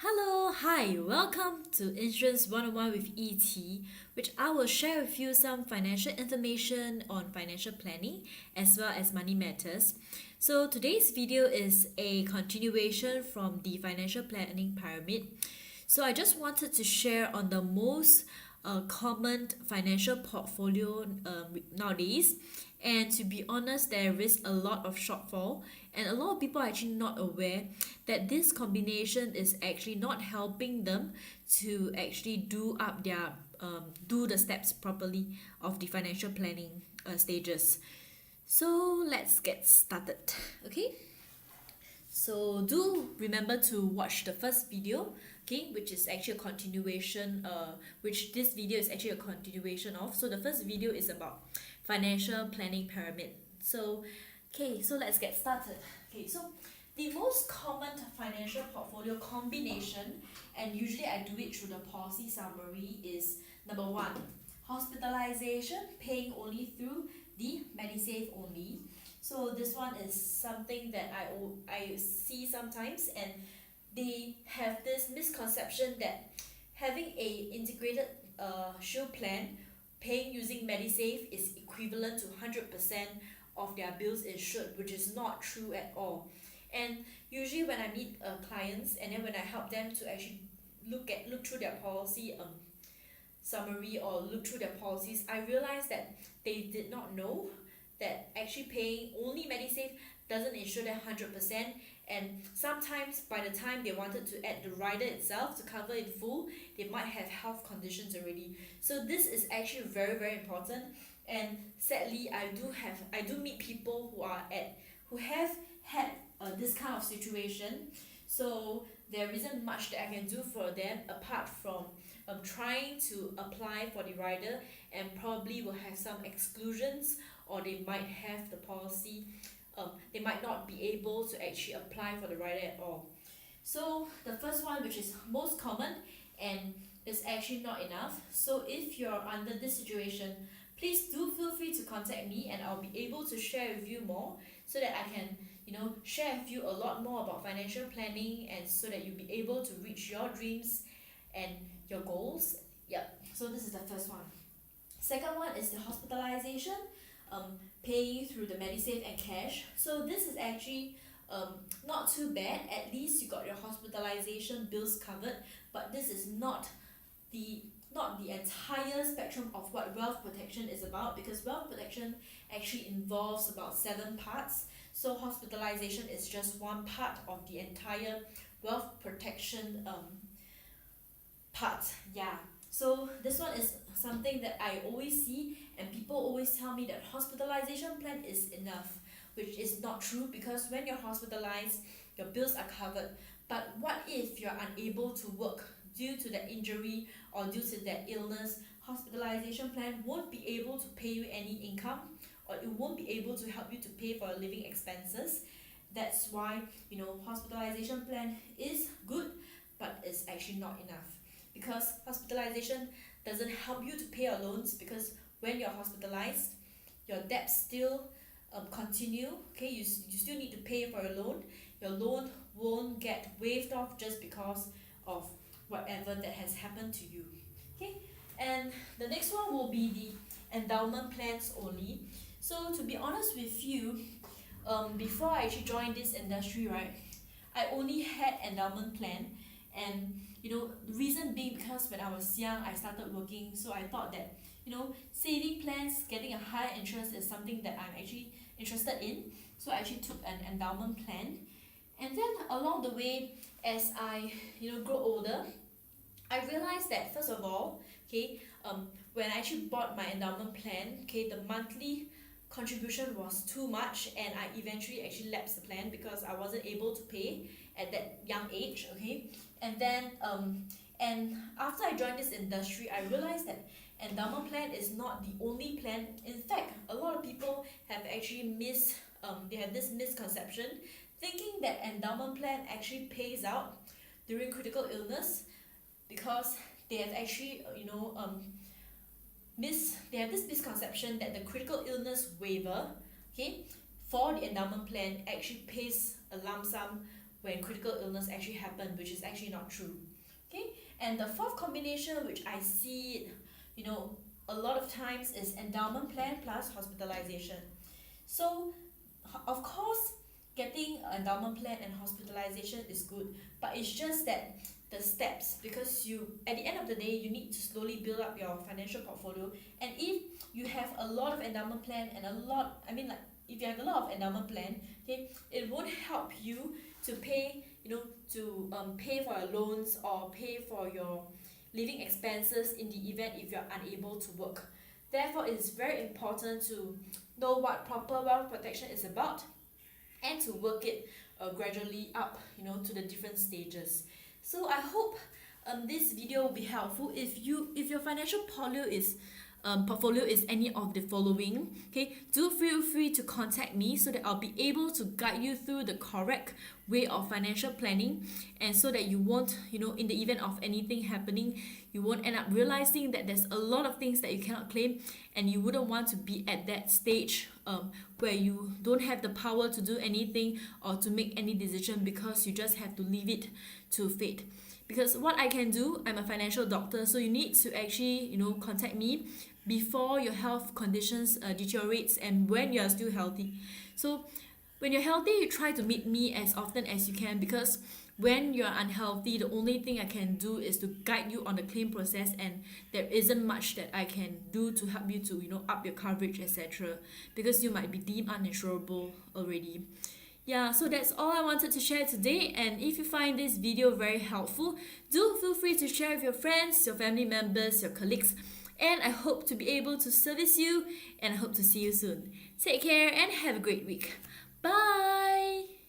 Hi, welcome to Insurance 101 with ET, which I will share with you some financial information on financial planning as well as money matters. So, today's video is a continuation from the financial planning pyramid. So, I just wanted to share on the most common financial portfolio nowadays. And to be honest, there is a lot of shortfall, and a lot of people are actually not aware that this combination is actually not helping them to actually do the steps properly of the financial planning stages. So let's get started. Okay, so do remember to watch the first video, okay, which is actually a continuation, which this video is actually a continuation of. So the first video is about financial planning pyramid. So let's get started. Okay, so the most common financial portfolio combination, and usually I do it through the policy summary, is number one, hospitalization, paying only through the MediSave only. So this one is something that I see sometimes, and they have this misconception that having a integrated shield plan paying using MediSave is equivalent to 100% of their bills insured, which is not true at all. And usually when I meet clients, and then when I help them to actually look through their policy summary or look through their policies, I realized that they did not know that actually paying only MediSave doesn't ensure them 100%. And sometimes by the time they wanted to add the rider itself to cover in full, they might have health conditions already. So this is actually very, very important. And sadly, I do meet people who have had this kind of situation. So there isn't much that I can do for them apart from trying to apply for the rider, and probably will have some exclusions, or they might have the policy, they might not be able to actually apply for the rider at all. So the first one, which is most common and is actually not enough. So if you're under this situation, please do feel free to contact me, and I'll be able to share with you more, so that I can share with you a lot more about financial planning, and so that you'll be able to reach your dreams and your goals. Yep, so this is the first one. Second one is the hospitalization, paying through the MediSave and cash. So this is actually not too bad. At least you got your hospitalization bills covered, but this is not the entire spectrum of what wealth protection is about, because wealth protection actually involves about 7 parts. So hospitalization is just one part of the entire wealth protection part. Yeah, so this one is something that I always see, and people always tell me that hospitalization plan is enough, which is not true, because when you're hospitalized, your bills are covered. But what if you're unable to work due to that injury or due to that illness? Hospitalization plan won't be able to pay you any income, or it won't be able to help you to pay for your living expenses. That's why hospitalization plan is good, but it's actually not enough, because hospitalization doesn't help you to pay your loans, because when you're hospitalized, your debts still continue. Okay, you still need to pay for your loan won't get waived off just because of whatever that has happened to you. Okay, and the next one will be the endowment plans only. So to be honest with you, before I actually joined this industry, right, I only had endowment plan. And the reason being, because when I was young, I started working, so I thought that saving plans, getting a higher interest is something that I'm actually interested in. So I actually took an endowment plan. And then along the way, as I grow older, I realized that first of all, okay, when I actually bought my endowment plan, okay, the monthly contribution was too much, and I eventually actually lapsed the plan because I wasn't able to pay at that young age. Okay, and after I joined this industry, I realized that endowment plan is not the only plan. In fact, a lot of people have actually they have this misconception, thinking that endowment plan actually pays out during critical illness, because they have actually they have this misconception that the critical illness waiver, okay, for the endowment plan actually pays a lump sum when critical illness actually happen, which is actually not true. Okay, and the fourth combination, which I see, a lot of times, is endowment plan plus hospitalization. So, of course, getting endowment plan and hospitalization is good, but it's just that the steps, because at the end of the day, you need to slowly build up your financial portfolio. And if you have a lot of endowment plan and if you have a lot of endowment plan, okay, it won't help you to pay, pay for your loans or pay for your living expenses in the event if you're unable to work. Therefore, it is very important to know what proper wealth protection is about and to work it gradually up, to the different stages. So I hope this video will be helpful. If your financial portfolio is any of the following, okay, do feel free to contact me so that I'll be able to guide you through the correct way of financial planning, and so that you won't, in the event of anything happening, you won't end up realizing that there's a lot of things that you cannot claim, and you wouldn't want to be at that stage where you don't have the power to do anything or to make any decision, because you just have to leave it to fate. Because what I can do, I'm a financial doctor, so you need to actually, contact me before your health conditions deteriorates and when you are still healthy. So when you're healthy, you try to meet me as often as you can, because when you're unhealthy, the only thing I can do is to guide you on the claim process, and there isn't much that I can do to help you to, up your coverage, etc., because you might be deemed uninsurable already. Yeah, so that's all I wanted to share today, and if you find this video very helpful, do feel free to share with your friends, your family members, your colleagues, and I hope to be able to service you, and I hope to see you soon. Take care and have a great week. Bye!